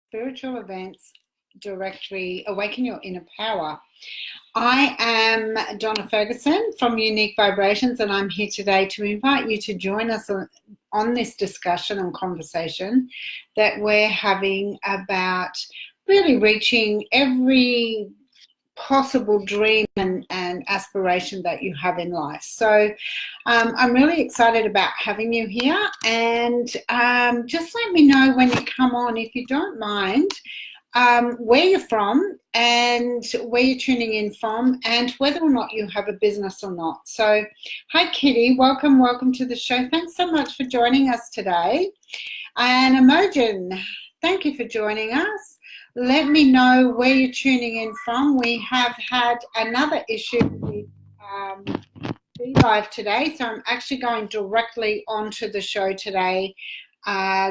spiritual events directory, Awaken Your Inner Power. I am Donna Ferguson from Unique Vibrations, and I'm here today to invite you to join us on this discussion and conversation that we're having about really reaching every possible dream and aspiration that you have in life. So I'm really excited about having you here, and just let me know when you come on, if you don't mind, where you're from and where you're tuning in from, and whether or not you have a business or not. So hi Kitty, welcome to the show. Thanks so much for joining us today. And Imogen, thank you for joining us. Let me know where you're tuning in from. We have had another issue with Be Live today, so I'm actually going directly onto the show today,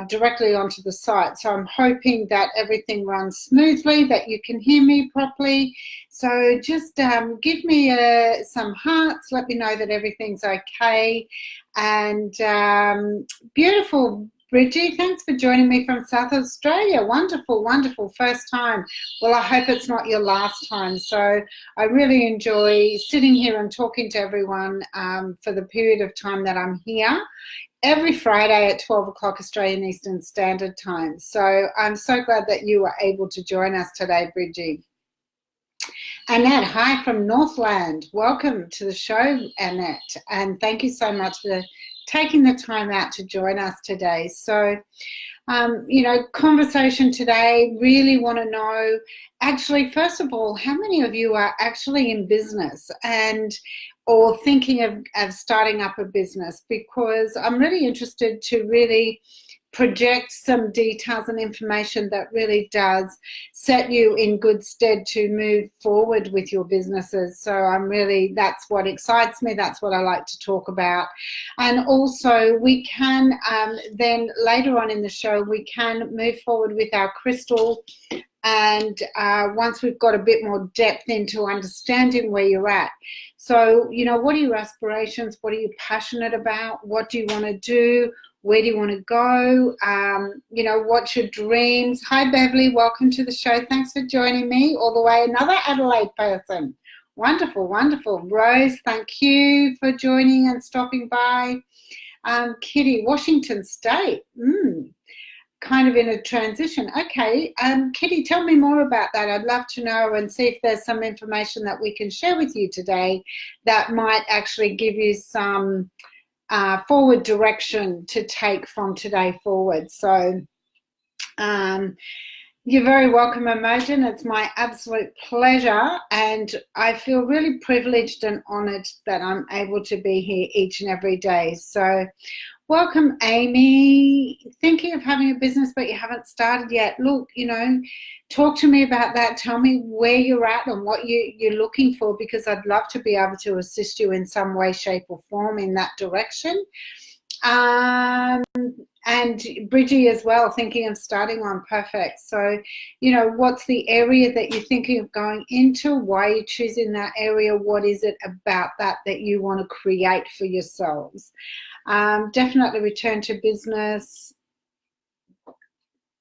directly onto the site. So I'm hoping that everything runs smoothly, that you can hear me properly. So just give me some hearts. Let me know that everything's okay. And beautiful. Bridgie, thanks for joining me from South Australia. Wonderful, wonderful. First time. Well, I hope it's not your last time. So I really enjoy sitting here and talking to everyone for the period of time that I'm here, every Friday at 12 o'clock Australian Eastern Standard Time. So I'm so glad that you were able to join us today, Bridgie. Annette, hi from Northland. Welcome to the show, Annette. And thank you so much for taking the time out to join us today. So, conversation today, really want to know, actually, first of all, how many of you are actually in business or thinking of starting up a business? Because I'm really interested to really project some details and information that really does set you in good stead to move forward with your businesses. So that's what excites me. That's what I like to talk about. And also we can then later on in the show, we can move forward with our crystal. And once we've got a bit more depth into understanding where you're at. So, what are your aspirations? What are you passionate about? What do you want to do? Where do you want to go? What's your dreams? Hi, Beverly. Welcome to the show. Thanks for joining me all the way. Another Adelaide person. Wonderful, wonderful. Rose, thank you for joining and stopping by. Kitty, Washington State. Kind of in a transition. Okay. Kitty, tell me more about that. I'd love to know and see if there's some information that we can share with you today that might actually give you some forward direction to take from today forward. So you're very welcome, Imogen. It's my absolute pleasure, and I feel really privileged and honoured that I'm able to be here each and every day. So welcome, Amy. Thinking of having a business but you haven't started yet. Look, talk to me about that. Tell me where you're at and what you're looking for, because I'd love to be able to assist you in some way, shape or form in that direction. And Bridgie as well, thinking of starting one. Perfect. So, what's the area that you're thinking of going into? Why are you choosing that area? What is it about that you want to create for yourselves? Definitely return to business.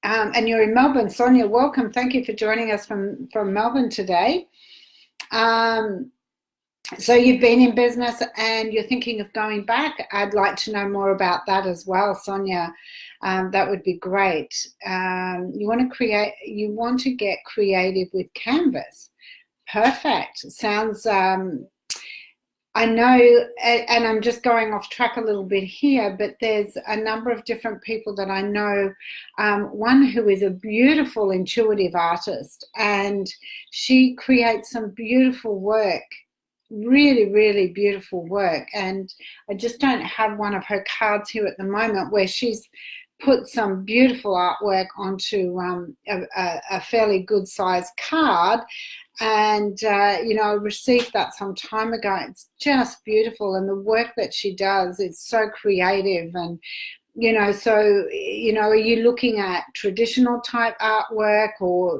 And you're in Melbourne. Sonia, welcome. Thank you for joining us from Melbourne today. So you've been in business and you're thinking of going back. I'd like to know more about that as well, Sonia. That would be great. You want to get creative with Canvas. Perfect. Sounds, I know, and I'm just going off track a little bit here, but there's a number of different people that I know. One who is a beautiful intuitive artist, and she creates some beautiful work. Really, really beautiful work, and I just don't have one of her cards here at the moment, where she's put some beautiful artwork onto a fairly good sized card, and I received that some time ago. It's just beautiful, and the work that she does is so creative. And are you looking at traditional type artwork, or,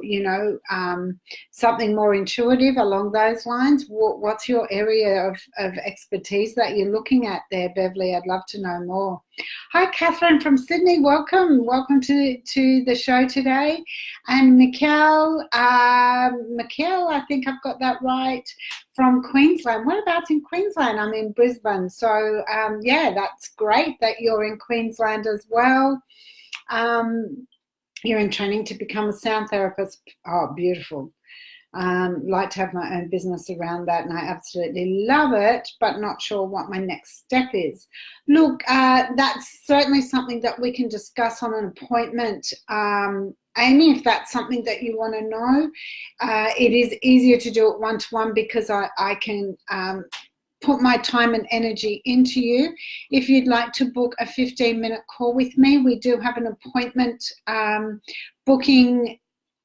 something more intuitive along those lines? What's your area of expertise that you're looking at there, Beverly? I'd love to know more. Hi, Catherine from Sydney. Welcome to the show today. And Mikkel, I think I've got that right, from Queensland. Whereabouts in Queensland? I'm in Brisbane. So, yeah, that's great that you're in Queensland as well. You're in training to become a sound therapist. Oh, beautiful. Like to have my own business around that, and I absolutely love it, but not sure what my next step is. Look, that's certainly something that we can discuss on an appointment, Amy, if that's something that you want to know. It is easier to do it one-to-one because I can put my time and energy into you. If you'd like to book a 15-minute call with me, we do have an appointment booking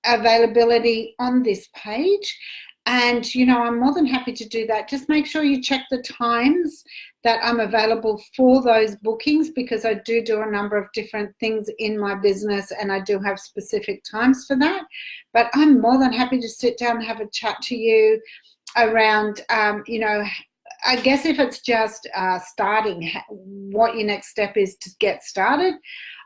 availability on this page, and I'm more than happy to do that. Just make sure you check the times that I'm available for those bookings, because I do a number of different things in my business and I do have specific times for that. But I'm more than happy to sit down and have a chat to you around I guess if it's just starting, what your next step is to get started,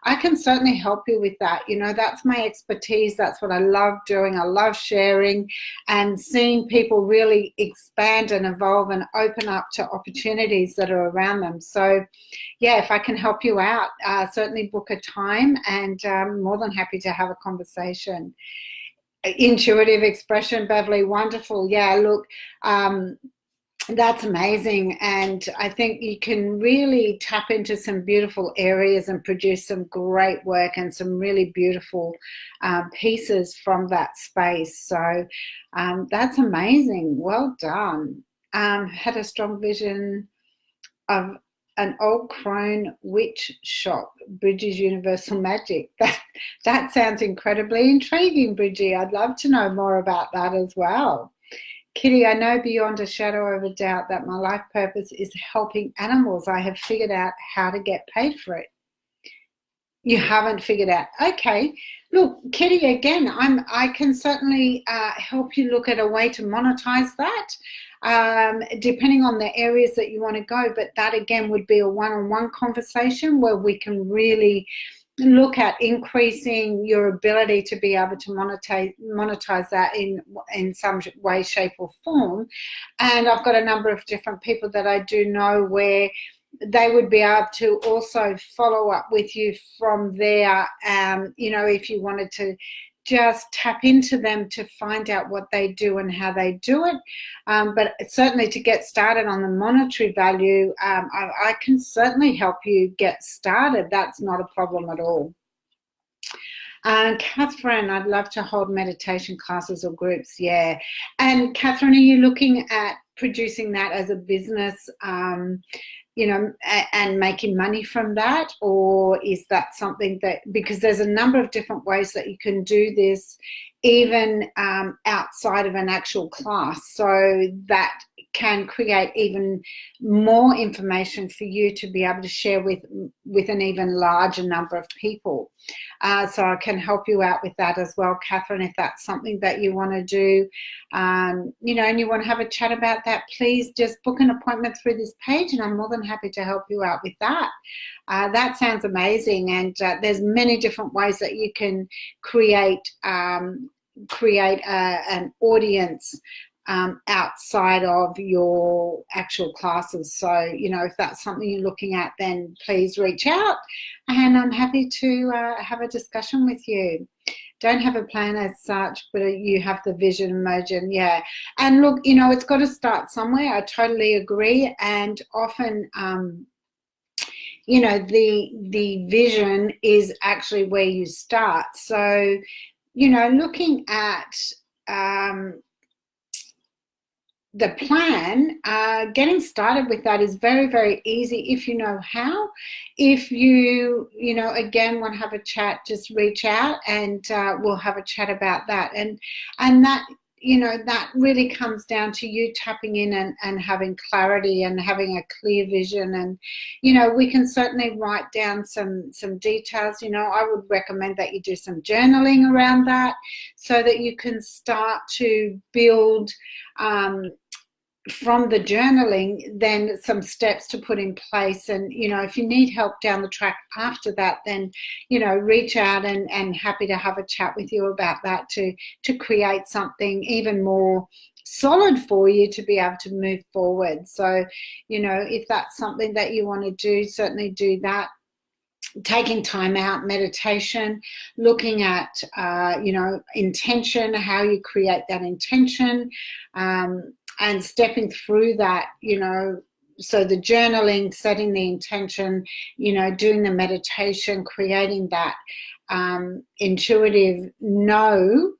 I can certainly help you with that. That's my expertise. That's what I love doing. I love sharing and seeing people really expand and evolve and open up to opportunities that are around them. So, yeah, if I can help you out, certainly book a time, and I'm more than happy to have a conversation. Intuitive expression, Beverly, wonderful. Yeah, look, that's amazing, and I think you can really tap into some beautiful areas and produce some great work and some really beautiful pieces from that space. So that's amazing. Well done. Had a strong vision of an old crone witch shop, Bridgie's Universal Magic. That sounds incredibly intriguing, Bridgie. I'd love to know more about that as well. Kitty, I know beyond a shadow of a doubt that my life purpose is helping animals. I have figured out how to get paid for it. You haven't figured out. Okay. Look, Kitty, again, I can certainly help you look at a way to monetize that, depending on the areas that you want to go. But that, again, would be a one-on-one conversation where we can really look at increasing your ability to be able to monetize that in some way, shape or form. And I've got a number of different people that I do know where they would be able to also follow up with you from there. If you wanted to just tap into them to find out what they do and how they do it. But certainly to get started on the monetary value, I can certainly help you get started. That's not a problem at all. Catherine, I'd love to hold meditation classes or groups. Yeah. And Catherine, are you looking at producing that as a business, and making money from that? Or is that something that, because there's a number of different ways that you can do this, even outside of an actual class, so that can create even more information for you to be able to share with an even larger number of people. So I can help you out with that as well, Catherine, if that's something that you want to do, and you want to have a chat about that. Please just book an appointment through this page, and I'm more than happy to help you out with that. That sounds amazing, and there's many different ways that you can create an audience outside of your actual classes. So, if that's something you're looking at, then please reach out, and I'm happy to have a discussion with you. Don't have a plan as such, but you have the vision emerging. Yeah. And look, it's got to start somewhere. I totally agree. And often, the vision is actually where you start. So, looking at the plan, getting started with that is very, very easy if you know how. If you, again, want to have a chat, just reach out, and we'll have a chat about that. And that, that really comes down to you tapping in and having clarity and having a clear vision. And, we can certainly write down some details. I would recommend that you do some journaling around that, so that you can start to build from the journaling, then some steps to put in place. And, if you need help down the track after that, then, reach out, and happy to have a chat with you about that to create something even more solid for you to be able to move forward. So, if that's something that you want to do, certainly do that. Taking time out, meditation, looking at, intention, how you create that intention, and stepping through that, so the journaling, setting the intention, doing the meditation, creating that intuitive know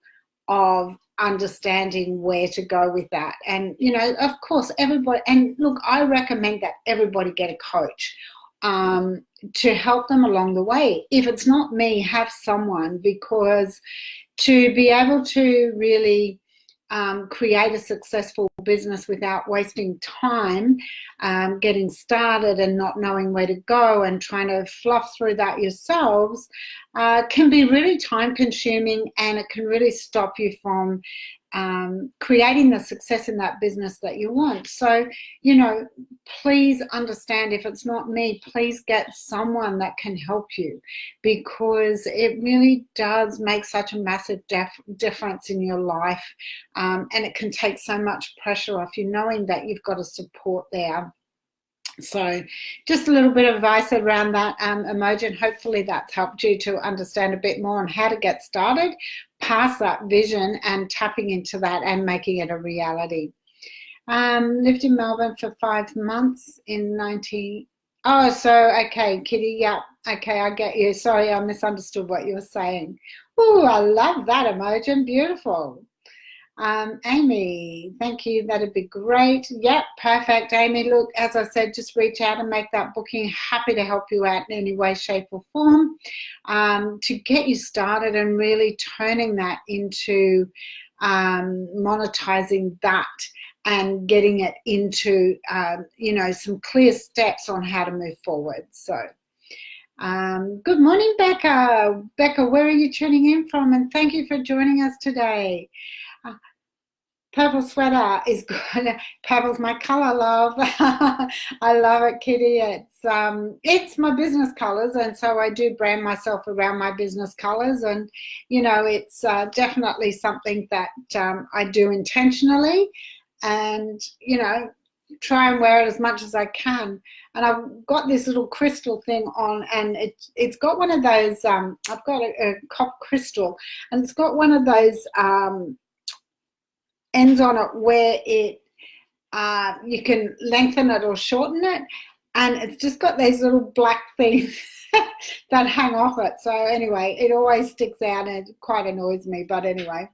of understanding where to go with that. And, of course, everybody, and look, I recommend that everybody get a coach to help them along the way. If it's not me, have someone, because to be able to really create a successful business without wasting time getting started and not knowing where to go and trying to fluff through that yourselves can be really time consuming, and it can really stop you from creating the success in that business that you want. So, please understand, if it's not me, please get someone that can help you, because it really does make such a massive difference in your life, and it can take so much pressure off you knowing that you've got a support there. So just a little bit of advice around that, emoji, and hopefully that's helped you to understand a bit more on how to get started past that vision and tapping into that and making it a reality. Lived in Melbourne for 5 months in 90. Oh, so, okay, Kitty, yeah, okay, I get you. Sorry, I misunderstood what you were saying. Oh, I love that emoji, beautiful. Amy, thank you. That'd be great. Yep, perfect, Amy. Look, as I said, just reach out and make that booking. Happy to help you out in any way, shape, or form to get you started and really turning that into monetizing that and getting it into, some clear steps on how to move forward. So, good morning, Becca. Becca, where are you tuning in from? And thank you for joining us today. Purple sweater is good. Purple's my color, love. I love it, Kitty. It's my business colors, and so I do brand myself around my business colors. And it's definitely something that I do intentionally, and try and wear it as much as I can. And I've got this little crystal thing on, and it's got one of those. I've got a copper crystal, and it's got one of those. Ends on it where it you can lengthen it or shorten it, and it's just got these little black things that hang off it. So anyway, it always sticks out and it quite annoys me, but anyway,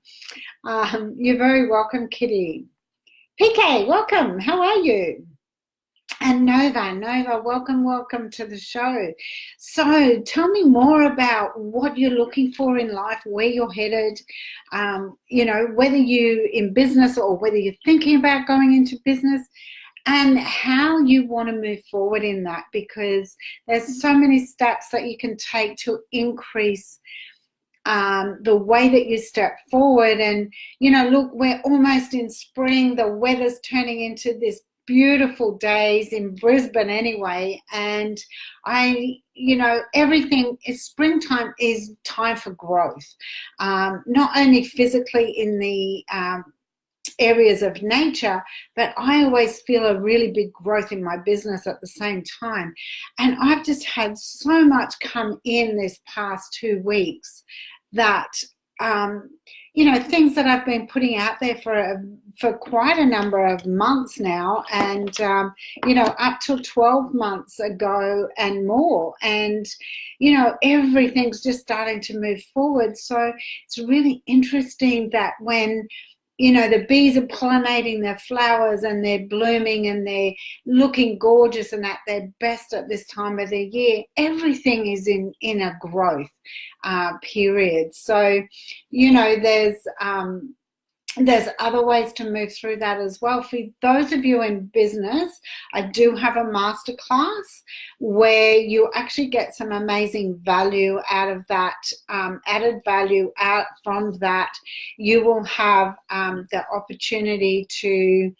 you're very welcome, Kitty. PK, welcome. How are you? And Nova, welcome to the show. So tell me more about what you're looking for in life, where you're headed, whether you're in business or whether you're thinking about going into business, and how you want to move forward in that, because there's so many steps that you can take to increase the way that you step forward. And, look, we're almost in spring. The weather's turning into this beautiful days in Brisbane anyway, and everything is springtime is time for growth, not only physically in the areas of nature, but I always feel a really big growth in my business at the same time. And I've just had so much come in this past 2 weeks that things that I've been putting out there for quite a number of months now, and up till 12 months ago and more, and everything's just starting to move forward. So it's really interesting that when the bees are pollinating their flowers and they're blooming and they're looking gorgeous and at their best at this time of the year, everything is in a growth period. So, there's other ways to move through that as well. For those of you in business, I do have a masterclass where you actually get some amazing value out of that, added value out from that. You will have the opportunity to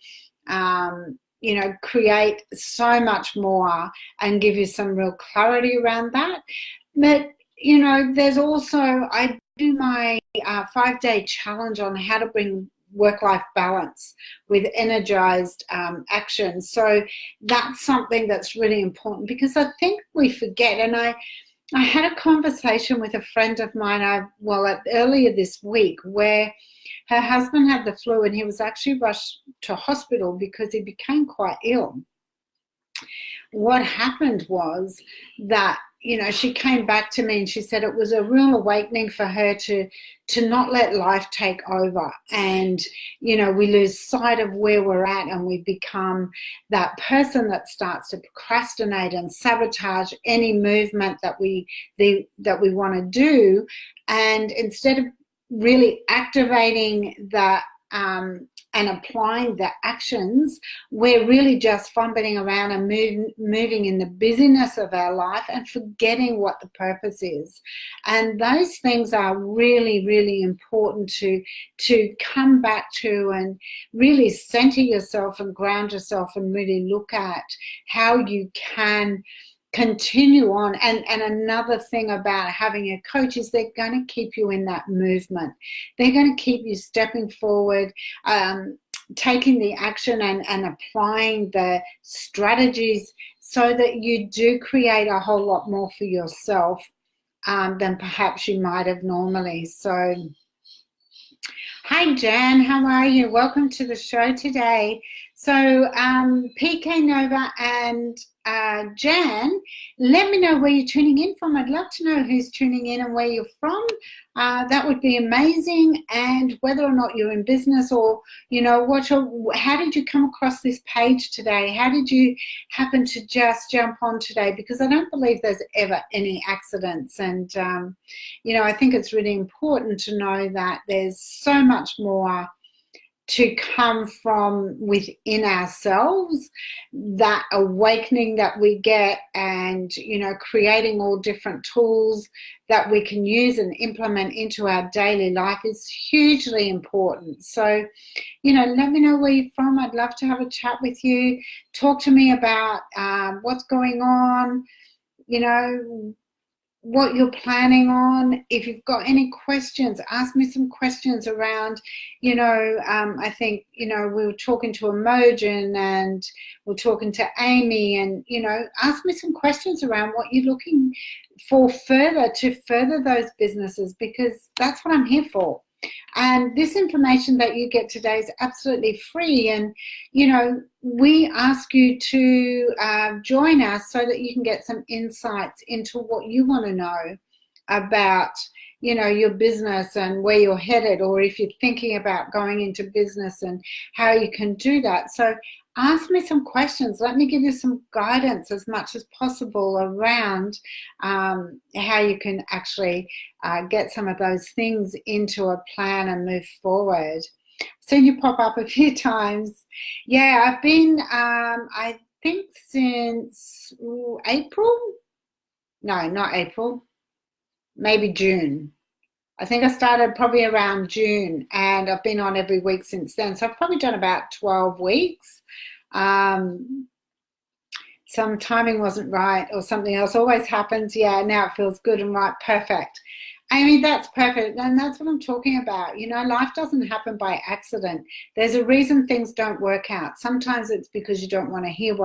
you know, create so much more and give you some real clarity around that. But, you know, there's also, I do my 5-day challenge on how to bring work-life balance with energized action. So that's something that's really important, because I think we forget. And I had a conversation with a friend of mine earlier this week, where her husband had the flu and he was actually rushed to hospital because he became quite ill. What happened was that, you know, she came back to me and she said it was a real awakening for her to not let life take over. And, you know, we lose sight of where we're at, and we become that person that starts to procrastinate and sabotage any movement that we want to do. And instead of really activating that and applying the actions, we're really just fumbling around and moving in the busyness of our life and forgetting what the purpose is. And those things are really, really important to come back to, and really center yourself and ground yourself and really look at how you can continue on. And another thing about having a coach is they're going to keep you in that movement. They're going to keep you stepping forward, taking the action and applying the strategies, so that you do create a whole lot more for yourself than perhaps you might have normally. So hi Jan, how are you? Welcome to the show today. So PK Nova and Jan, let me know where you're tuning in from. I'd love to know who's tuning in and where you're from. That would be amazing. And whether or not you're in business, or, you know, how did you come across this page today? How did you happen to just jump on today? Because I don't believe there's ever any accidents. And, you know, I think it's really important to know that there's so much more to come from within ourselves, that awakening that we get, and, you know, creating all different tools that we can use and implement into our daily life is hugely important. So, you know, let me know where you're from. I'd love to have a chat with you. Talk to me about what's going on, you know, what you're planning on. If you've got any questions, ask me some questions around, you know, I think, you know, we were talking to Emojin and we're talking to Amy, and, you know, ask me some questions around what you're looking for further to further those businesses, because that's what I'm here for. And this information that you get today is absolutely free. And, you know, we ask you to join us so that you can get some insights into what you want to know about, you know, your business and where you're headed, or if you're thinking about going into business and how you can do that. So ask me some questions. Let me give you some guidance as much as possible around how you can actually get some of those things into a plan and move forward. Seen you pop up a few times. Yeah, I've been, I think since April. No, not April. Maybe June. I think I started probably around June, and I've been on every week since then. So I've probably done about 12 weeks. Some timing wasn't right, or something else always happens. Yeah, now it feels good and right. Perfect. I mean, that's perfect. And that's what I'm talking about. You know, life doesn't happen by accident. There's a reason things don't work out. Sometimes it's because you don't want to hear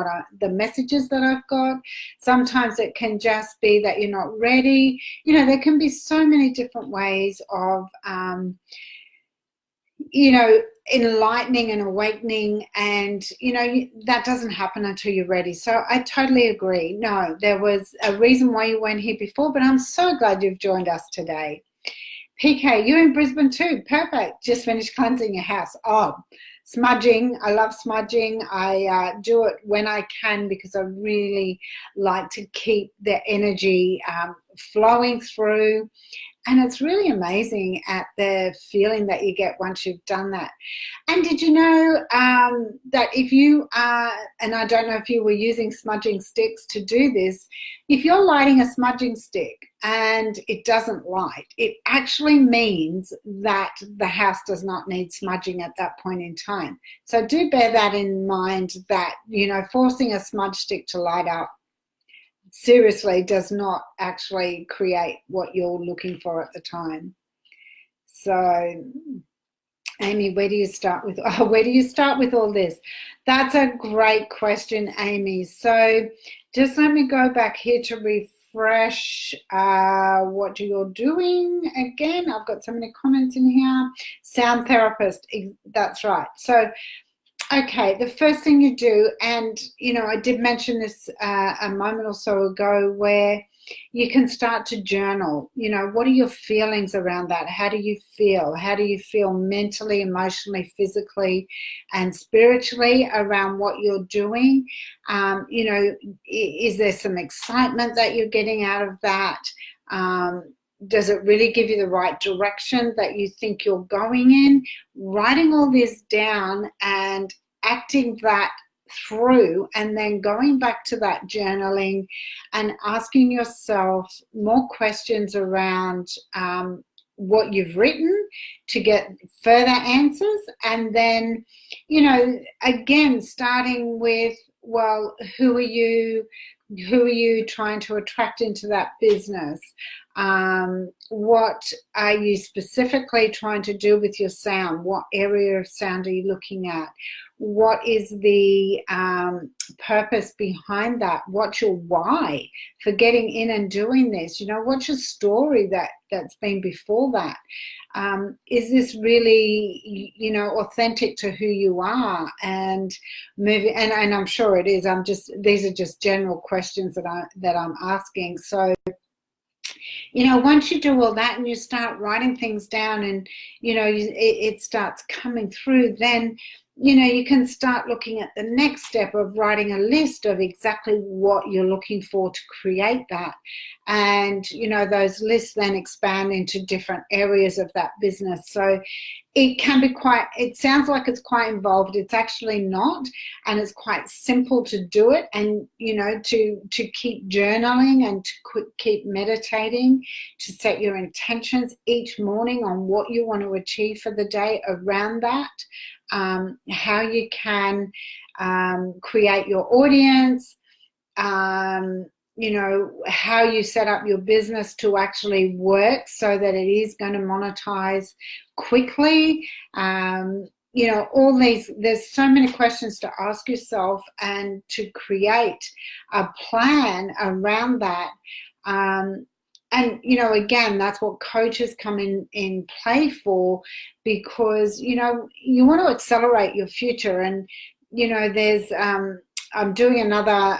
the messages that I've got. Sometimes it can just be that you're not ready. You know, there can be so many different ways of, you know, enlightening and awakening, and, you know, that doesn't happen until you're ready. So I totally agree. No, there was a reason why you weren't here before, but I'm so glad you've joined us today. PK, you're in Brisbane too. Perfect. Just finished cleansing your house. Oh, smudging. I love smudging. I do it when I can, because I really like to keep the energy flowing through. And it's really amazing at the feeling that you get once you've done that. And did you know that if you are, and I don't know if you were using smudging sticks to do this, if you're lighting a smudging stick and it doesn't light, it actually means that the house does not need smudging at that point in time. So do bear that in mind, that, you know, forcing a smudge stick to light up seriously does not actually create what you're looking for at the time. So Amy, where do you start with where do you start with all this? That's a great question, Amy. So just let me go back here to refresh what you're doing again. I've got so many comments in here. Sound therapist, that's right. So okay, the first thing you do, and you know, I did mention this a moment or so ago, where you can start to journal. You know, what are your feelings around that? How do you feel? How do you feel mentally, emotionally, physically, and spiritually around what you're doing? You know, is there some excitement that you're getting out of that? Does it really give you the right direction that you think you're going in? Writing all this down and acting that through, and then going back to that journaling and asking yourself more questions around what you've written to get further answers. And then, you know, again, starting with, well, who are you trying to attract into that business? What are you specifically trying to do with your sound? What area of sound are you looking at? What is the purpose behind that? What's your why for getting in and doing this? You know, what's your story that's been before that? Is this really, you know, authentic to who you are? And moving, and I'm sure it is. These are just general questions that I'm asking. So, you know, once you do all that and you start writing things down, and you know, it starts coming through, then you know, you can start looking at the next step of writing a list of exactly what you're looking for to create that. And, you know, those lists then expand into different areas of that business. So it can be it sounds like it's quite involved. It's actually not. And it's quite simple to do it. And, you know, to keep journaling and to keep meditating, to set your intentions each morning on what you want to achieve for the day around that. How you can create your audience, you know, how you set up your business to actually work so that it is going to monetize quickly. You know, all these, there's so many questions to ask yourself, and to create a plan around that. And, you know, again, that's what coaches come in play for, because, you know, you want to accelerate your future. And, you know, there's, I'm doing another,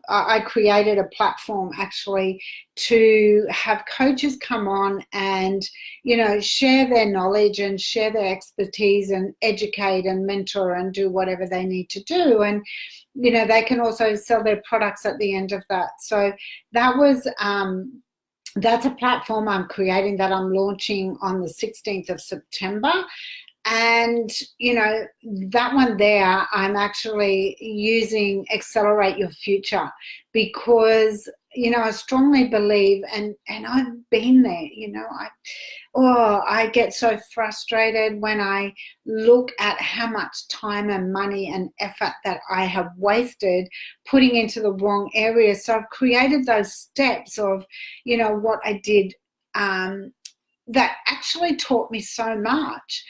I created a platform actually to have coaches come on and, you know, share their knowledge and share their expertise and educate and mentor and do whatever they need to do. And, you know, they can also sell their products at the end of that. So that was, that's a platform I'm creating that I'm launching on the 16th of September. And, you know, that one there, I'm actually using Accelerate Your Future, because, you know, I strongly believe, and I've been there, you know, I get so frustrated when I look at how much time and money and effort that I have wasted putting into the wrong areas. So I've created those steps of, you know, what I did that actually taught me so much.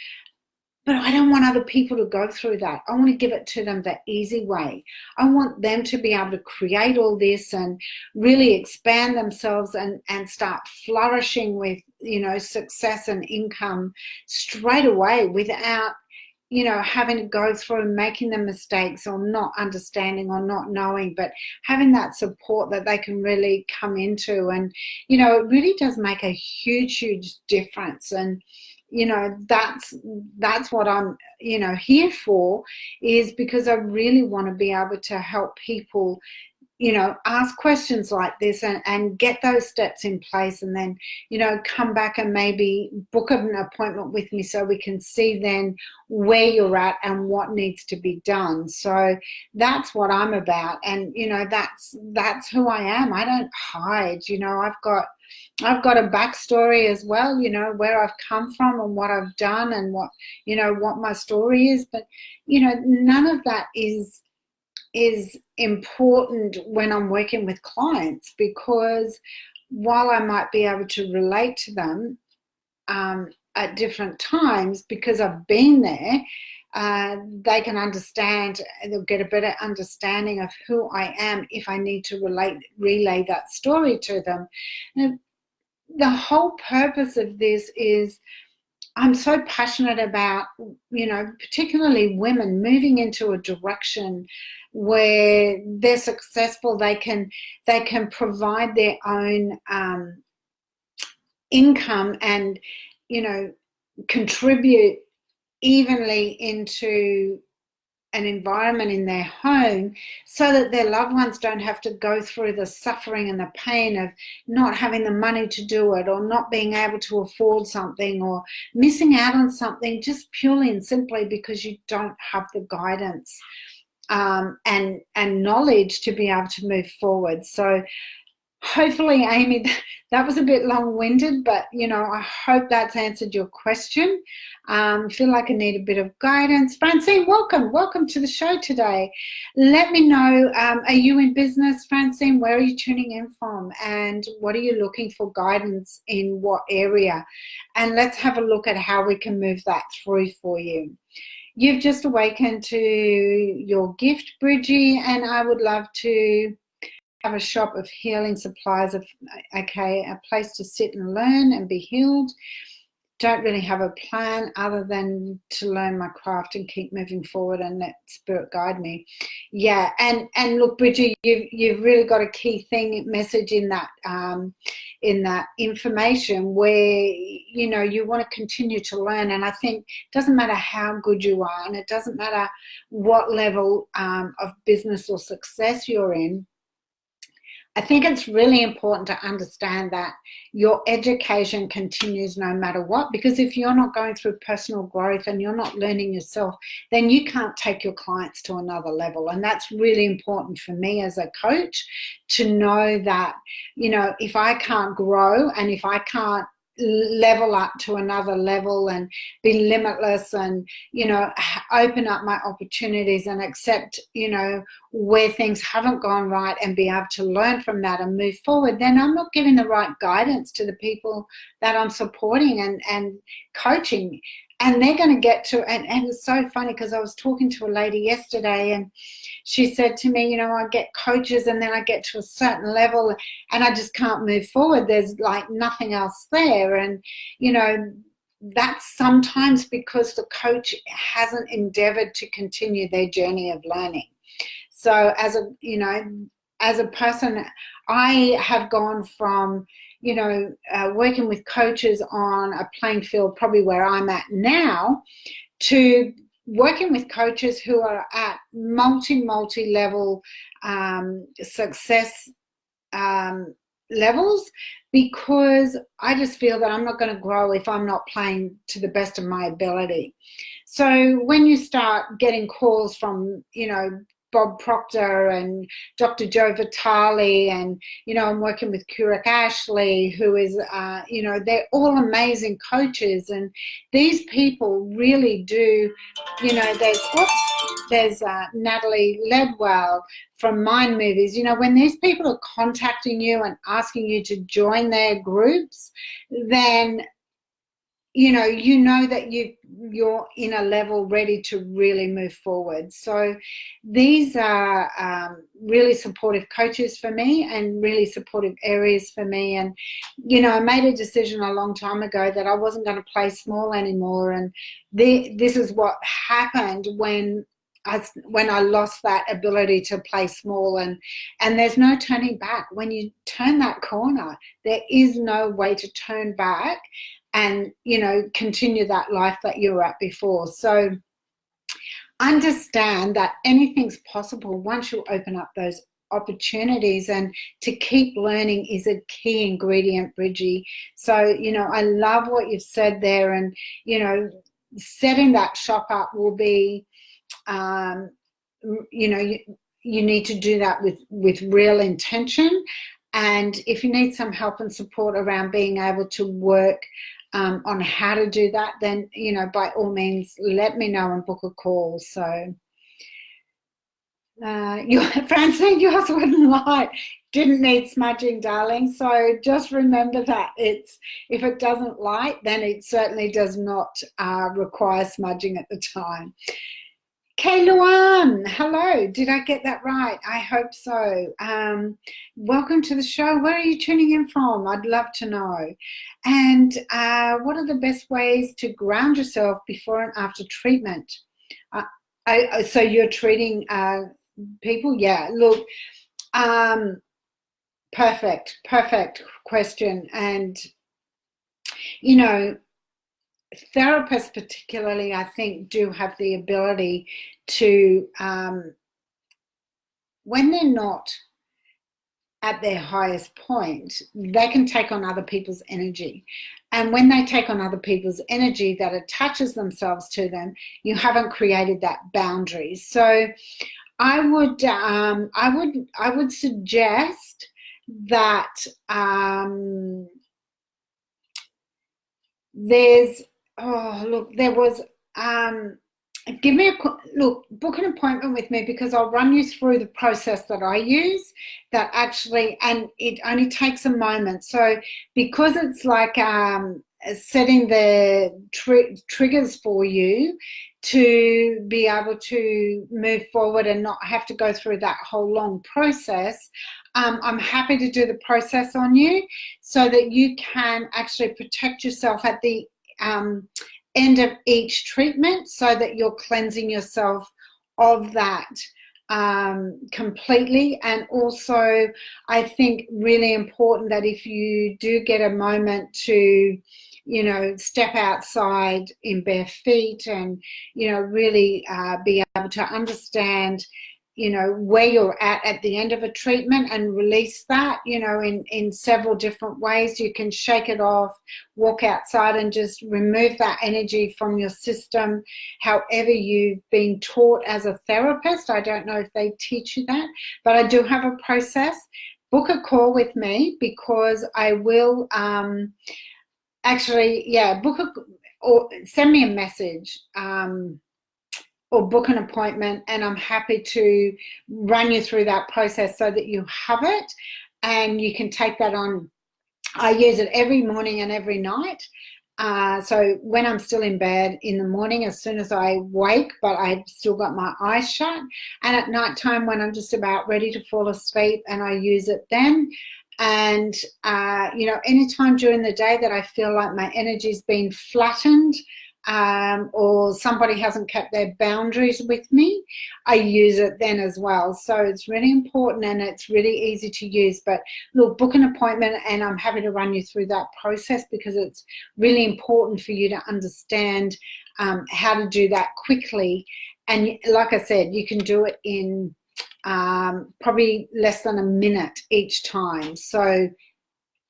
But I don't want other people to go through that. I want to give it to them the easy way. I want them to be able to create all this and really expand themselves and start flourishing with, you know, success and income straight away, without, you know, having to go through making the mistakes or not understanding or not knowing, but having that support that they can really come into. And, you know, it really does make a huge, huge difference. And, you know, that's what I'm, you know, here for, is because I really want to be able to help people ask questions like this and get those steps in place, and then, come back and maybe book an appointment with me so we can see then where you're at and what needs to be done. So that's what I'm about. And, that's who I am. I don't hide. I've got a backstory as well, where I've come from and what I've done and what my story is. But, none of that is important when I'm working with clients, because while I might be able to relate to them at different times, because I've been there, they can understand, they'll get a better understanding of who I am if I need to relay that story to them. And the whole purpose of this is, I'm so passionate about, particularly women moving into a direction where they're successful. They can provide their own income and, contribute evenly into an environment in their home, so that their loved ones don't have to go through the suffering and the pain of not having the money to do it, or not being able to afford something, or missing out on something just purely and simply because you don't have the guidance and knowledge to be able to move forward. So hopefully, Amy, that was a bit long-winded, but, I hope that's answered your question. Feel like I need a bit of guidance. Francine, welcome to the show today. Let me know, are you in business, Francine? Where are you tuning in from? And what are you looking for guidance in, what area? And let's have a look at how we can move that through for you. You've just awakened to your gift, Bridgie, and I would love to have a shop of healing supplies, a place to sit and learn and be healed. Don't really have a plan other than to learn my craft and keep moving forward and let spirit guide me. Yeah, and look, Bridget, you've really got a key message in that information where you want to continue to learn. And I think it doesn't matter how good you are, and it doesn't matter what level of business or success you're in. I think it's really important to understand that your education continues no matter what, because if you're not going through personal growth and you're not learning yourself, then you can't take your clients to another level. And that's really important for me as a coach, to know that, if I can't grow and if I can't level up to another level and be limitless and, open up my opportunities and accept, where things haven't gone right and be able to learn from that and move forward, then I'm not giving the right guidance to the people that I'm supporting and coaching. And they're going to get to, and it's so funny because I was talking to a lady yesterday and she said to me, I get coaches and then I get to a certain level and I just can't move forward. There's like nothing else there. And, that's sometimes because the coach hasn't endeavored to continue their journey of learning. So as a person, I have gone from, working with coaches on a playing field, probably where I'm at now, to working with coaches who are at multi-level success levels, because I just feel that I'm not going to grow if I'm not playing to the best of my ability. So when you start getting calls from, Bob Proctor and Dr. Joe Vitale, and, I'm working with Kurik Ashley, who is, they're all amazing coaches. And these people really do, there's Natalie Ledwell from Mind Movies. When these people are contacting you and asking you to join their groups, then that you're in a level ready to really move forward. So these are really supportive coaches for me and really supportive areas for me. And, I made a decision a long time ago that I wasn't going to play small anymore. And this is what happened when I lost that ability to play small, and there's no turning back. When you turn that corner, there is no way to turn back and, continue that life that you were at before. So understand that anything's possible once you open up those opportunities, and to keep learning is a key ingredient, Bridgie. So, I love what you've said there, and, setting that shop up will be, you need to do that with real intention. And if you need some help and support around being able to work on how to do that, then, by all means, let me know and book a call. So, Francine, yours wouldn't lie. Didn't need smudging, darling. So just remember that if it doesn't light, then it certainly does not require smudging at the time. Kay Luan, hello. Did I get that right? I hope so. Welcome to the show. Where are you tuning in from? I'd love to know. And what are the best ways to ground yourself before and after treatment? So you're treating people? Yeah, look, perfect question. And, therapists particularly, I think, do have the ability to, when they're not at their highest point, they can take on other people's energy. And when they take on other people's energy that attaches themselves to them, you haven't created that boundary. So I would suggest that book an appointment with me, because I'll run you through the process that I use, that actually, and it only takes a moment. So because it's like setting the triggers for you to be able to move forward and not have to go through that whole long process, I'm happy to do the process on you so that you can actually protect yourself at the end of each treatment, so that you're cleansing yourself of that completely. And also, I think really important that if you do get a moment to, step outside in bare feet and, really be able to understand, where you're at the end of a treatment, and release that, in several different ways. You can shake it off, walk outside and just remove that energy from your system, however you've been taught as a therapist. I don't know if they teach you that, but I do have a process. Book a call with me, because I will or send me a message, or book an appointment, and I'm happy to run you through that process so that you have it and you can take that on. I use it every morning and every night. So when I'm still in bed in the morning, as soon as I wake, but I've still got my eyes shut, and at night time when I'm just about ready to fall asleep, and I use it then. And, anytime during the day that I feel like my energy's been flattened, or somebody hasn't kept their boundaries with me, I use it then as well. So it's really important, and it's really easy to use. But look, book an appointment, and I'm happy to run you through that process, because it's really important for you to understand how to do that quickly. And like I said, you can do it in probably less than a minute each time. So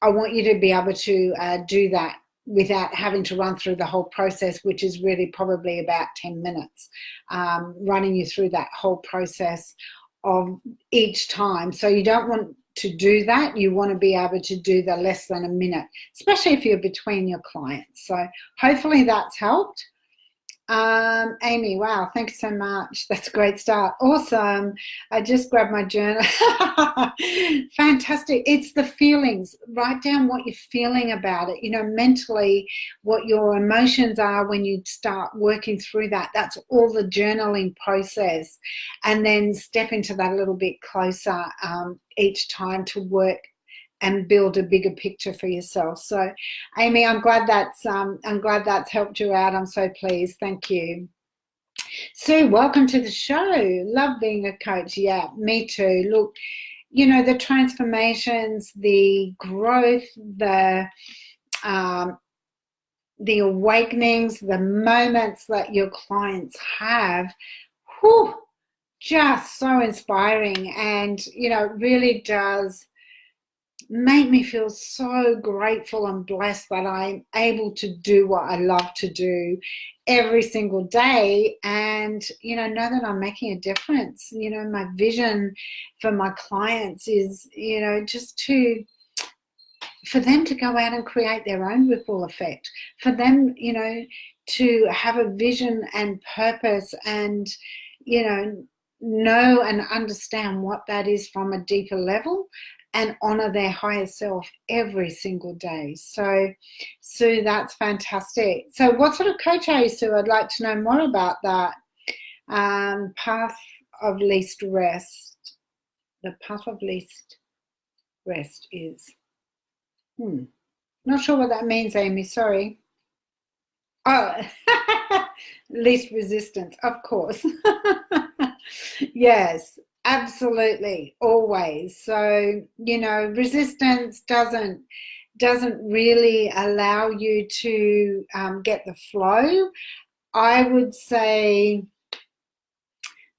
I want you to be able to do that without having to run through the whole process, which is really probably about 10 minutes, running you through that whole process of each time. So you don't want to do that. You want to be able to do the less than a minute, especially if you're between your clients. So hopefully that's helped. Amy, wow, thank you so much. That's a great start. Awesome. I just grabbed my journal. Fantastic. It's the feelings. Write down what you're feeling about it, mentally, what your emotions are when you start working through that. That's all the journaling process. And then step into that a little bit closer each time to work and build a bigger picture for yourself. So, Amy, I'm glad that's helped you out. I'm so pleased. Thank you. Sue, welcome to the show. Love being a coach. Yeah, me too. Look, the transformations, the growth, the awakenings, the moments that your clients have, just so inspiring, and you know, it really does make me feel so grateful and blessed that I'm able to do what I love to do every single day, and you know that I'm making a difference. You know, my vision for my clients is, you know, just to for them to go out and create their own ripple effect, for them, you know, to have a vision and purpose, and you know and understand what that is from a deeper level, and honor their higher self every single day. So Sue, that's fantastic. So what sort of coach are you, Sue? I'd like to know more about that. Path of least rest. The path of least rest is not sure what that means, Amy, sorry. Oh, least resistance, of course. Yes, absolutely, always. So, you know, resistance doesn't really allow you to get the flow. I would say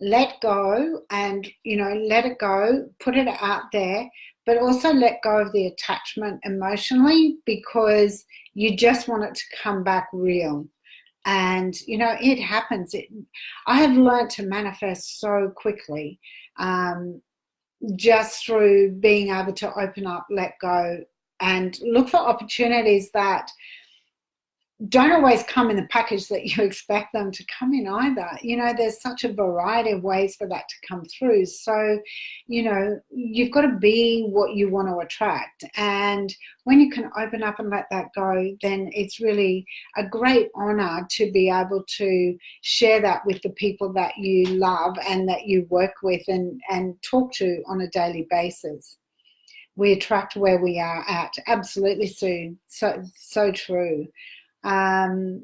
let go, and you know, let it go, put it out there, but also let go of the attachment emotionally, because you just want it to come back real. And you know, it happens. I have learned to manifest so quickly, just through being able to open up, let go, and look for opportunities that don't always come in the package that you expect them to come in either. You know, there's such a variety of ways for that to come through. So, you know, you've got to be what you want to attract. And when you can open up and let that go, then it's really a great honor to be able to share that with the people that you love and that you work with and talk to on a daily basis. We attract where we are at. Absolutely, Sue. So true. Um,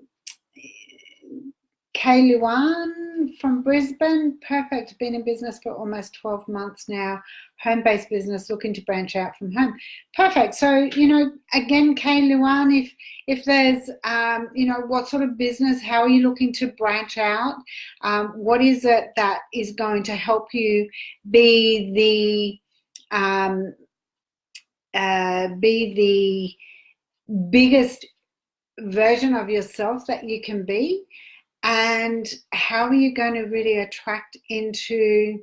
Kay Luan from Brisbane, perfect. Been in business for almost 12 months now. Home-based business, looking to branch out from home. Perfect. So, you know, again, Kay Luan, if there's, you know, what sort of business, how are you looking to branch out? What is it that is going to help you be the biggest version of yourself that you can be, and how are you going to really attract into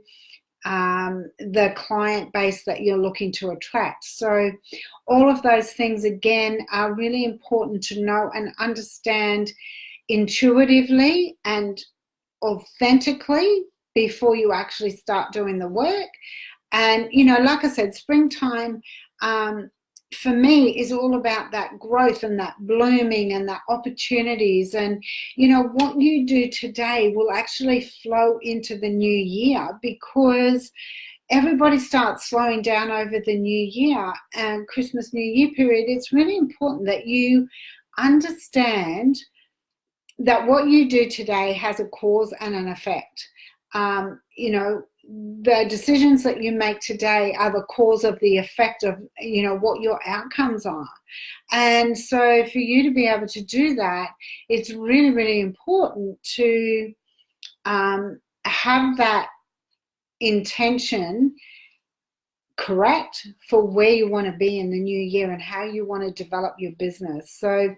the client base that you're looking to attract? So all of those things, again, are really important to know and understand intuitively and authentically before you actually start doing the work. And, you know, like I said, springtime for me is all about that growth and that blooming and that opportunities. And, you know, what you do today will actually flow into the new year, because everybody starts slowing down over the new year and Christmas, New Year period. It's really important that you understand that what you do today has a cause and an effect. You know, the decisions that you make today are the cause of the effect of, you know, what your outcomes are. And so for you to be able to do that, it's really, really important to have that intention correct for where you want to be in the new year and how you want to develop your business. So,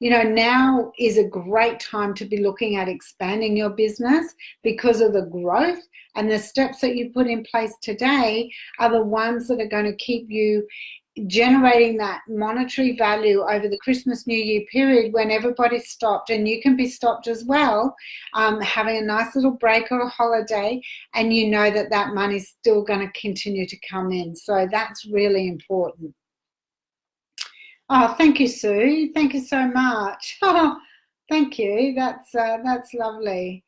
you know, now is a great time to be looking at expanding your business, because of the growth, and the steps that you put in place today are the ones that are going to keep you generating that monetary value over the Christmas New Year period, when everybody's stopped, and you can be stopped as well, having a nice little break or a holiday, and you know that that money's still going to continue to come in. So that's really important. Oh, thank you, Sue. Thank you so much. Oh, thank you. That's lovely.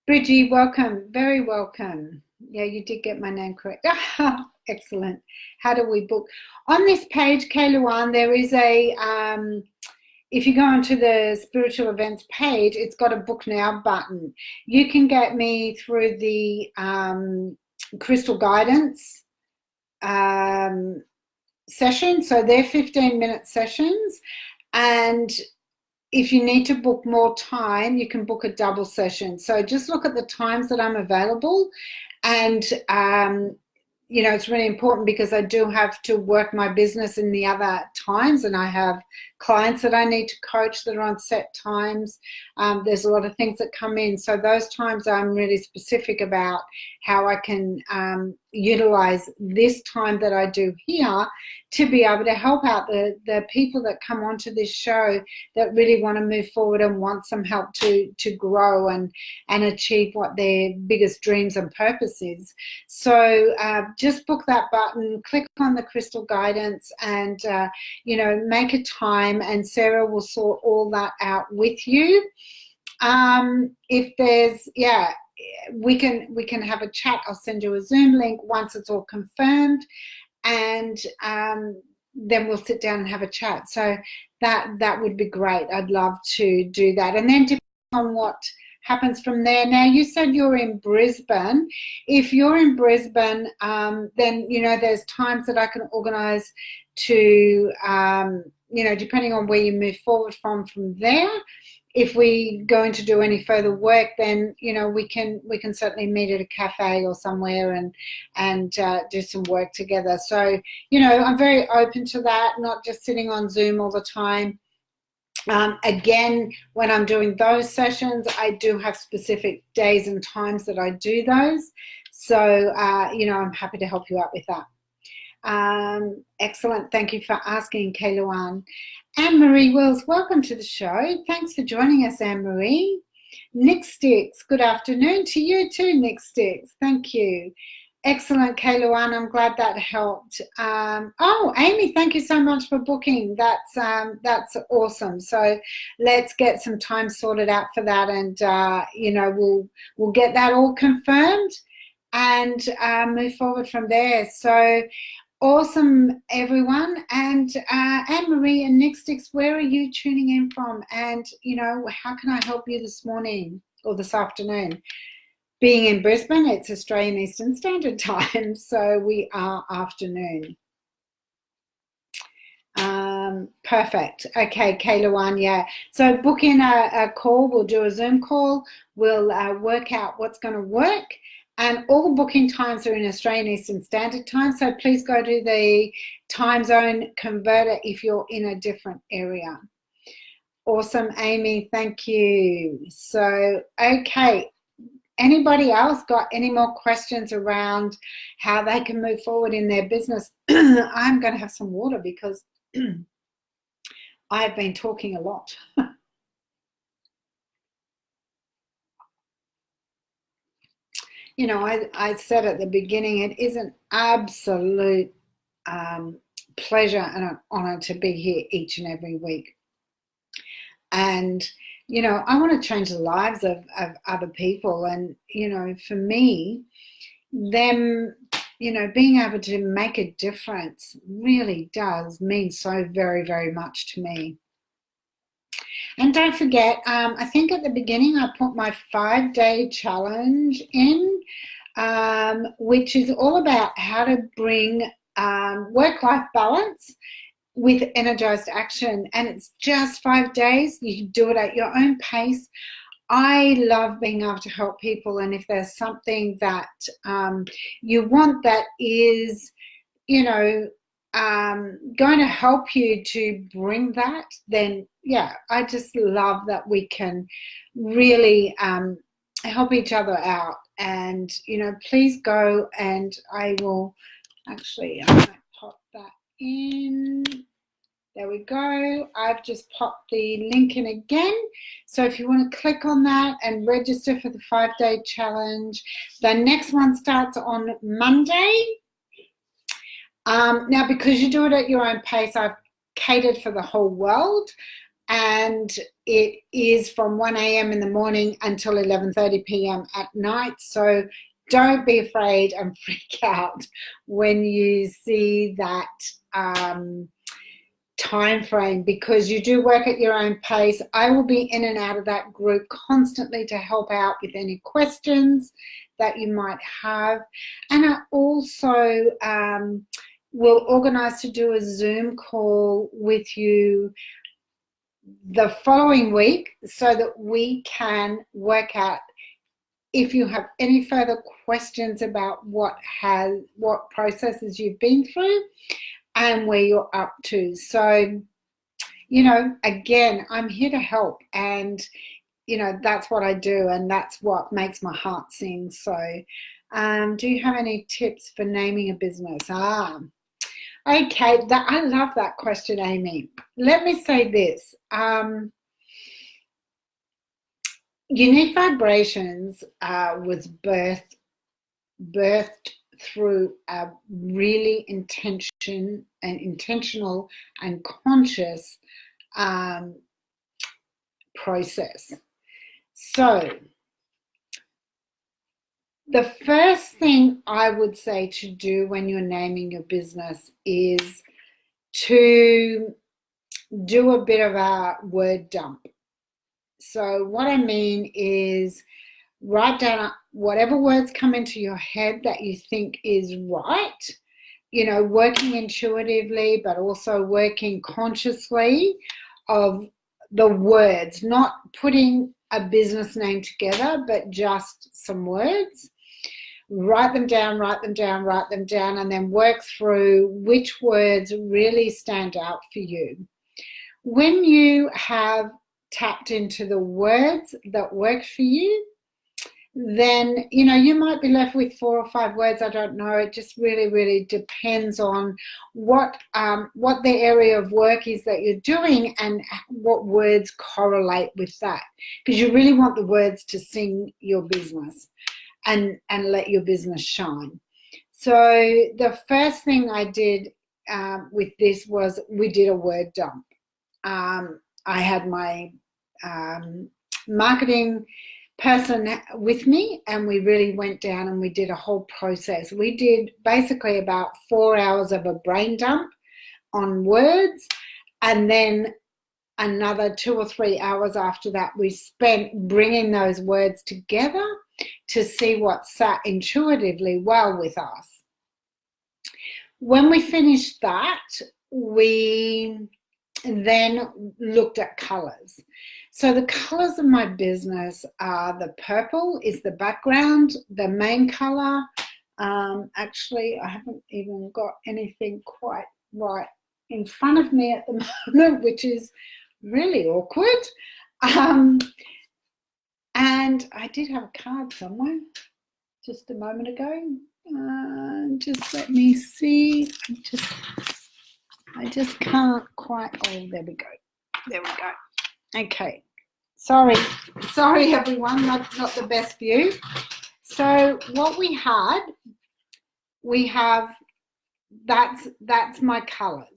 Bridgie, welcome. Very welcome. Yeah, you did get my name correct. Excellent. How do we book? On this page, Kay Luan, there is a, if you go onto the spiritual events page, it's got a book now button. You can get me through the crystal guidance session. So they're 15-minute sessions. And if you need to book more time, you can book a double session. So just look at the times that I'm available, and you know, it's really important because I do have to work my business in the other times, and I have clients that I need to coach that are on set times. There's a lot of things that come in. So those times I'm really specific about how I can utilize this time that I do here to be able to help out the people that come onto this show that really want to move forward and want some help to grow and achieve what their biggest dreams and purpose is. So just book that button, click on the crystal guidance, and you know, make a time, and Sarah will sort all that out with you. If there's, yeah, we can have a chat. I'll send you a Zoom link once it's all confirmed, and then we'll sit down and have a chat. So that would be great. I'd love to do that. And then depending on what happens from there. Now, you said you're in Brisbane. If you're in Brisbane, then, you know, there's times that I can organise to, you know, depending on where you move forward from there. If we going to do any further work, then, you know, we can certainly meet at a cafe or somewhere and do some work together. So, you know, I'm very open to that, not just sitting on Zoom all the time. Again, when I'm doing those sessions, I do have specific days and times that I do those. So, you know, I'm happy to help you out with that. Excellent. Thank you for asking, Kayluan. Anne-Marie Wills, welcome to the show. Thanks for joining us, Anne-Marie. Nick Sticks, good afternoon to you too, Nick Sticks. Thank you. Excellent, Kayluan. I'm glad that helped. Oh, Amy, thank you so much for booking. That's awesome. So let's get some time sorted out for that, and you know, we'll get that all confirmed and move forward from there. So awesome, everyone. And Anne-Marie and Nick Sticks, where are you tuning in from? And, you know, how can I help you this morning or this afternoon? Being in Brisbane, it's Australian Eastern Standard Time, so we are afternoon. Perfect. Okay, Kayluan, yeah. So book in a call. We'll do a Zoom call. We'll work out what's going to work. And all the booking times are in Australian Eastern Standard Time, so please go to the time zone converter if you're in a different area. Awesome, Amy. Thank you. So, okay. Anybody else got any more questions around how they can move forward in their business? I'm going to have some water because I've been talking a lot. You know, I said at the beginning, it is an absolute pleasure and an honor to be here each and every week. And, you know, I want to change the lives of other people. And, you know, for me, them, you know, being able to make a difference really does mean so very, very much to me. And don't forget, I think at the beginning I put my 5-day challenge in, which is all about how to bring work-life balance with energized action. And it's just 5 days. You can do it at your own pace. I love being able to help people. And if there's something that you want that is, you know, going to help you to bring that, then yeah, I just love that we can really help each other out. And, you know, please go, and I will actually, I might pop that in. There we go. I've just popped the link in again. So if you want to click on that and register for the 5-day challenge, the next one starts on Monday. Now, because you do it at your own pace, I've catered for the whole world, and it is from 1 a.m. in the morning until 11:30 p.m. at night. So don't be afraid and freak out when you see that time frame, because you do work at your own pace. I will be in and out of that group constantly to help out with any questions that you might have. And I also will organize to do a Zoom call with you the following week so that we can work out if you have any further questions about what processes you've been through and where you're up to. So, you know, again, I'm here to help, and you know, that's what I do, and that's what makes my heart sing. So do you have any tips for naming a business? Okay, I love that question, Amy. Let me say this. Unique Vibrations was birthed through a really intentional and conscious process. So the first thing I would say to do when you're naming your business is to do a bit of a word dump. So what I mean is write down whatever words come into your head that you think is right, you know, working intuitively, but also working consciously of the words, not putting a business name together, but just some words. Write them down, and then work through which words really stand out for you. When you have tapped into the words that work for you, then, you know, you might be left with 4 or 5 words. I don't know. It just really depends on what the area of work is that you're doing and what words correlate with that, because you really want the words to sing your business and let your business shine. So the first thing I did with this was we did a word dump. I had my marketing person with me, and we really went down and we did a whole process. We did basically about 4 hours of a brain dump on words, and then another 2 or 3 hours after that we spent bringing those words together to see what sat intuitively well with us. When we finished that, we then looked at colors. So the colors of my business are the purple is the background, the main color. Actually, I haven't even got anything quite right in front of me at the moment, which is really awkward. And I did have a card somewhere just a moment ago. Just let me see. I just can't quite. Oh, there we go. There we go. Okay. Sorry everyone. Not the best view. So what we have. That's my colors.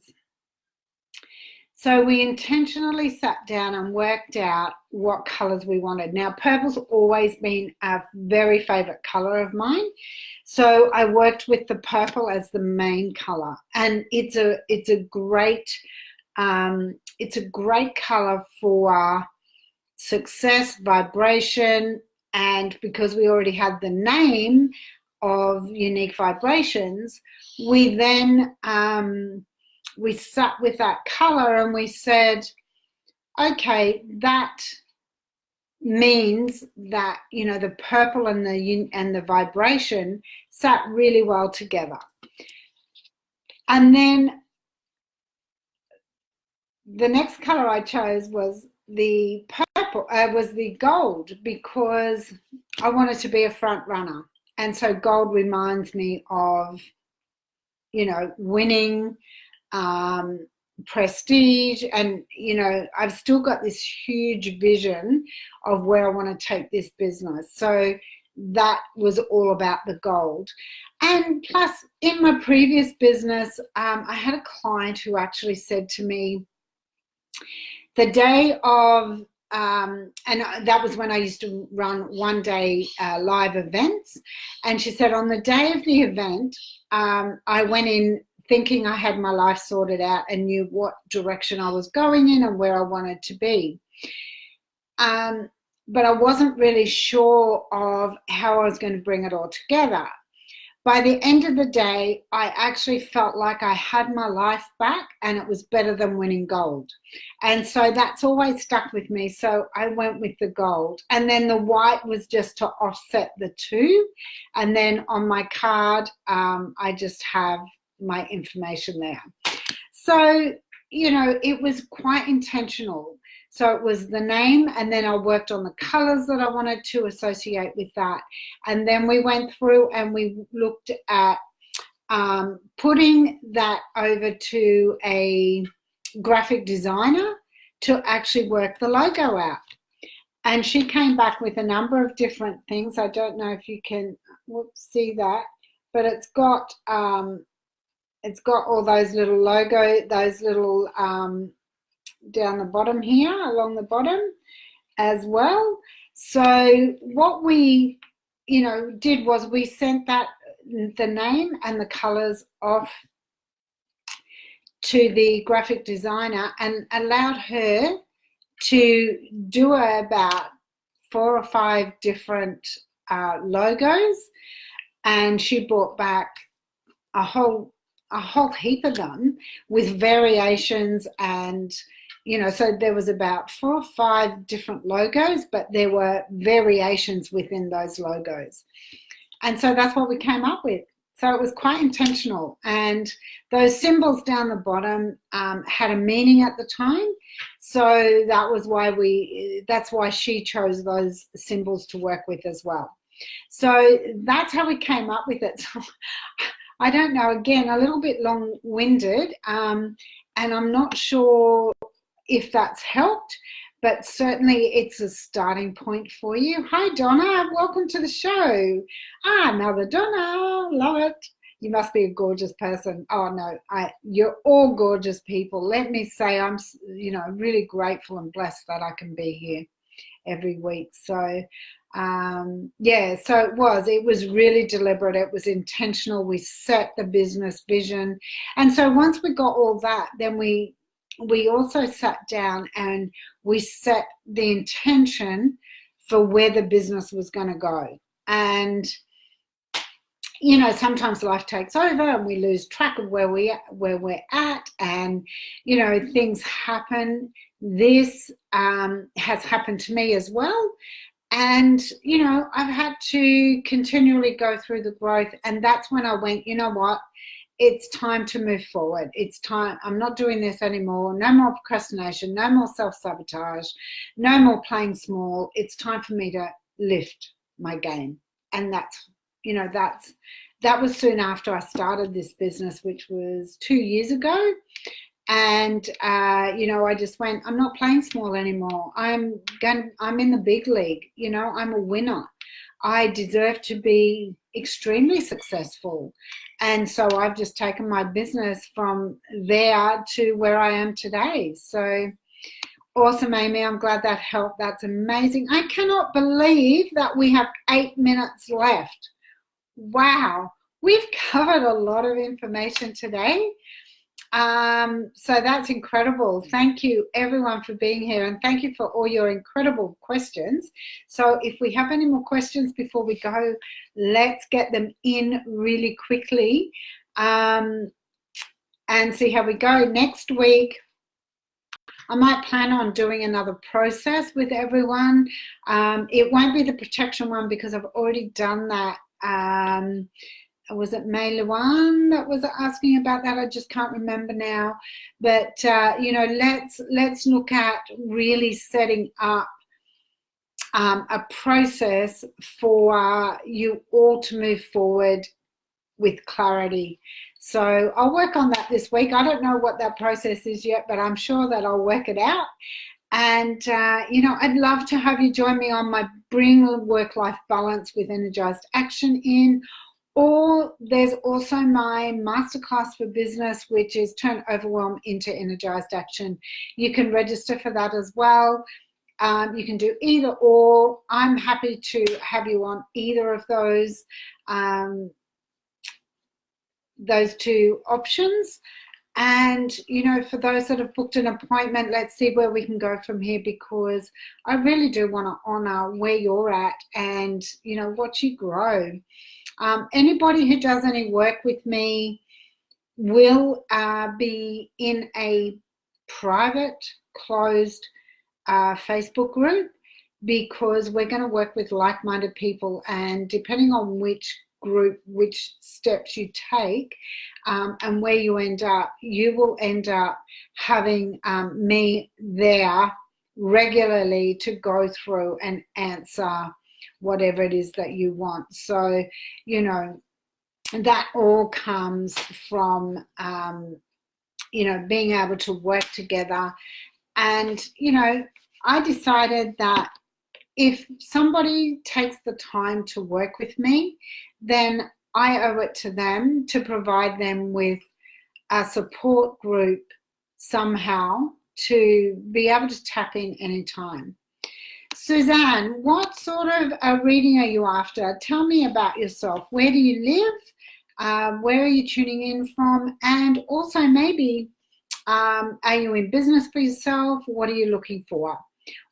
So we intentionally sat down and worked out what colors we wanted. Now, purple's always been a very favorite color of mine. So I worked with the purple as the main color, and it's a great color for success, vibration, and because we already had the name of Unique Vibrations, we then we sat with that color and we said, okay, that means that, you know, the purple and the vibration sat really well together. And then the next color I chose was the purple, was the gold, because I wanted to be a front runner. And so gold reminds me of, you know, winning, prestige, and, you know, I've still got this huge vision of where I want to take this business. So that was all about the gold. And plus, in my previous business, I had a client who actually said to me, the day of, and that was when I used to run one-day live events, and she said on the day of the event, I went in thinking I had my life sorted out and knew what direction I was going in and where I wanted to be. But I wasn't really sure of how I was going to bring it all together. by the end of the day, I actually felt like I had my life back and it was better than winning gold. And so that's always stuck with me. So I went with the gold. And then the white was just to offset the two. And then on my card, I just have my information there. So, you know, it was quite intentional. So it was the name, and then I worked on the colors that I wanted to associate with that. And then we went through and we looked at putting that over to a graphic designer to actually work the logo out. And she came back with a number of different things. I don't know if you can see that, but it's got all those little those little down the bottom here, along the bottom as well. So what we, you know, did was we sent that, the name and the colors off to the graphic designer and allowed her to do about 4 or 5 different logos, and she brought back a whole heap of them with variations. And you know, so there was about 4 or 5 different logos, but there were variations within those logos. And so that's what we came up with. So it was quite intentional. And those symbols down the bottom had a meaning at the time. So that was why that's why she chose those symbols to work with as well. So that's how we came up with it. So, I don't know, again, a little bit long-winded, and I'm not sure if that's helped, but certainly it's a starting point for you. Hi, Donna. Welcome to the show. Another Donna. Love it. You must be a gorgeous person. Oh, no, you're all gorgeous people. Let me say I'm, you know, really grateful and blessed that I can be here every week. So, yeah, so it was really deliberate. It was intentional. We set the business vision. And so once we got all that, then we also sat down and we set the intention for where the business was going to go. And you know, sometimes life takes over and we lose track of where we're at, and you know, things happen. This has happened to me as well. And, you know, I've had to continually go through the growth. And that's when I went, you know what, it's time to move forward. It's time. I'm not doing this anymore. No more procrastination, no more self-sabotage, no more playing small. It's time for me to lift my game. And that's, you know, that was soon after I started this business, which was 2 years ago. And, you know, I just went, I'm not playing small anymore. I'm in the big league. You know, I'm a winner. I deserve to be extremely successful. And so I've just taken my business from there to where I am today. So awesome, Amy. I'm glad that helped. That's amazing. I cannot believe that we have 8 minutes left. Wow. We've covered a lot of information today. So that's incredible. Thank you everyone for being here, and thank you for all your incredible questions. So if we have any more questions before we go, let's get them in really quickly, and see how we go. Next week, I might plan on doing another process with everyone. It won't be the protection one because I've already done that. Was it May Luan that was asking about that? I just can't remember now. But you know, let's look at really setting up a process for you all to move forward with clarity. So I'll work on that this week. I don't know what that process is yet, but I'm sure that I'll work it out. And you know, I'd love to have you join me on my Bring Work-Life Balance with Energized Action in. Or there's also my masterclass for business, which is Turn Overwhelm into Energized Action. You can register for that as well. You can do either or. I'm happy to have you on either of those 2 options. And, you know, for those that have booked an appointment, let's see where we can go from here, because I really do want to honor where you're at and, you know, watch you grow. Anybody who does any work with me will be in a private, closed Facebook group, because we're going to work with like-minded people, and depending on which group, which steps you take, and where you end up, you will end up having me there regularly to go through and answer whatever it is that you want. So, you know, that all comes from, you know, being able to work together. And, you know, I decided that if somebody takes the time to work with me, then I owe it to them to provide them with a support group somehow to be able to tap in anytime. Suzanne, what sort of a reading are you after? Tell me about yourself. Where do you live? Where are you tuning in from? And also maybe, are you in business for yourself? What are you looking for?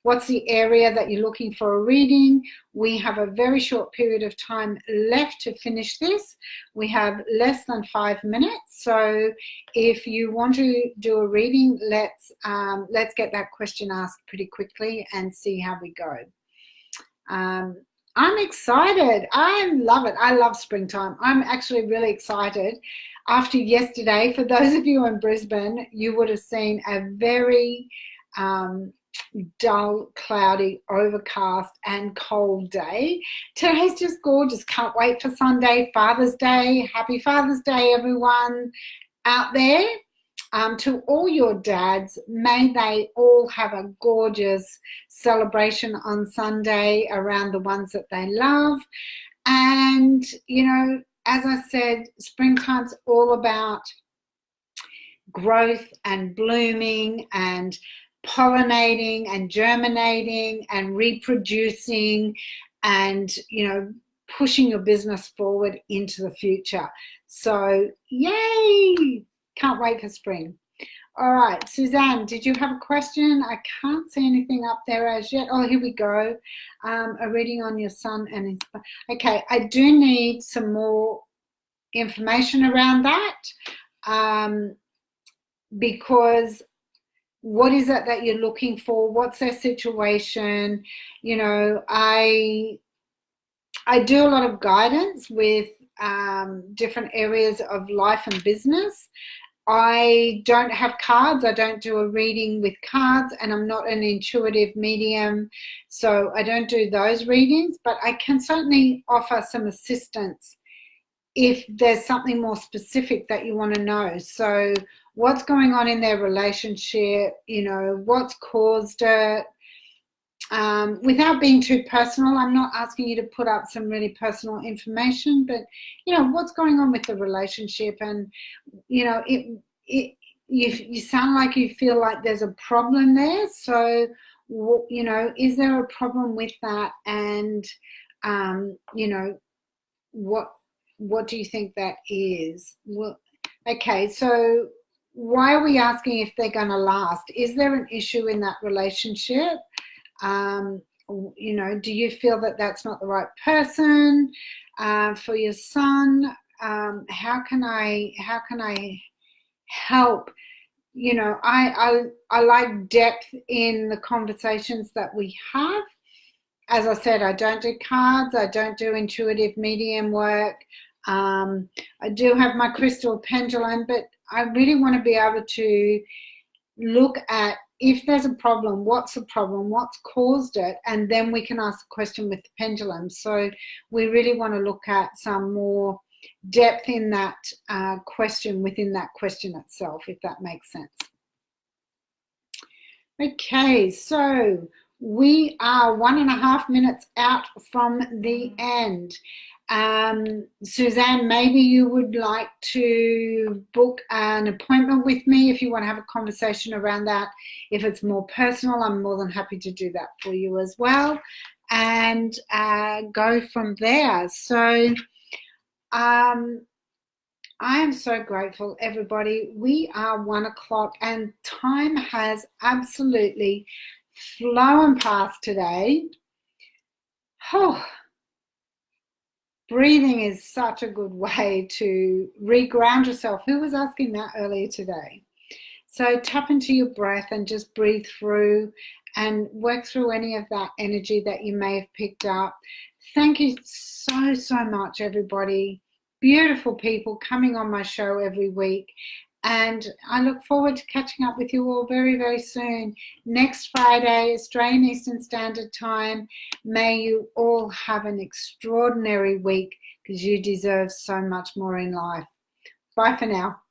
What's the area that you're looking for a reading? We have a very short period of time left to finish this. We have less than 5 minutes. So if you want to do a reading, let's get that question asked pretty quickly and see how we go. I'm excited. I love it. I love springtime. I'm actually really excited. After yesterday, for those of you in Brisbane, you would have seen a very dull, cloudy, overcast and cold day. Today's just gorgeous. Can't wait for Sunday, Father's Day. Happy Father's Day, everyone out there. To all your dads, may they all have a gorgeous celebration on Sunday around the ones that they love. And, you know, as I said, springtime's all about growth and blooming and pollinating and germinating and reproducing and, you know, pushing your business forward into the future. So, yay! Can't wait for spring. All right, Suzanne, did you have a question? I can't see anything up there as yet. Oh, here we go. A reading on your son and his... Okay, I do need some more information around that, because what is it that you're looking for? What's their situation? You know, I do a lot of guidance with different areas of life and business. I don't have cards. I don't do a reading with cards, and I'm not an intuitive medium, so I don't do those readings, but I can certainly offer some assistance if there's something more specific that you want to know. So what's going on in their relationship, you know, what's caused it. Without being too personal, I'm not asking you to put up some really personal information, but, you know, what's going on with the relationship. And, you know, you sound like you feel like there's a problem there. So, you know, is there a problem with that? And, you know, what do you think that is? Well, okay, so why are we asking if they're going to last? Is there an issue in that relationship? You know, do you feel that that's not the right person for your son? How can I help? You know, I like depth in the conversations that we have. As I said, I don't do cards. I don't do intuitive medium work. I do have my crystal pendulum, but I really want to be able to look at, if there's a problem, what's the problem, what's caused it, and then we can ask a question with the pendulum. So we really want to look at some more depth in that question, within that question itself, if that makes sense. Okay, so we are 1.5 minutes out from the end. Suzanne, maybe you would like to book an appointment with me if you want to have a conversation around that. If it's more personal, I'm more than happy to do that for you as well, and go from there. So I am so grateful, everybody. We are 1 o'clock and time has absolutely flown past today. Oh, breathing is such a good way to reground yourself. Who was asking that earlier today? So tap into your breath and just breathe through and work through any of that energy that you may have picked up. Thank you so, so much, everybody. Beautiful people coming on my show every week. And I look forward to catching up with you all very, very soon. Next Friday, Australian Eastern Standard Time. May you all have an extraordinary week because you deserve so much more in life. Bye for now.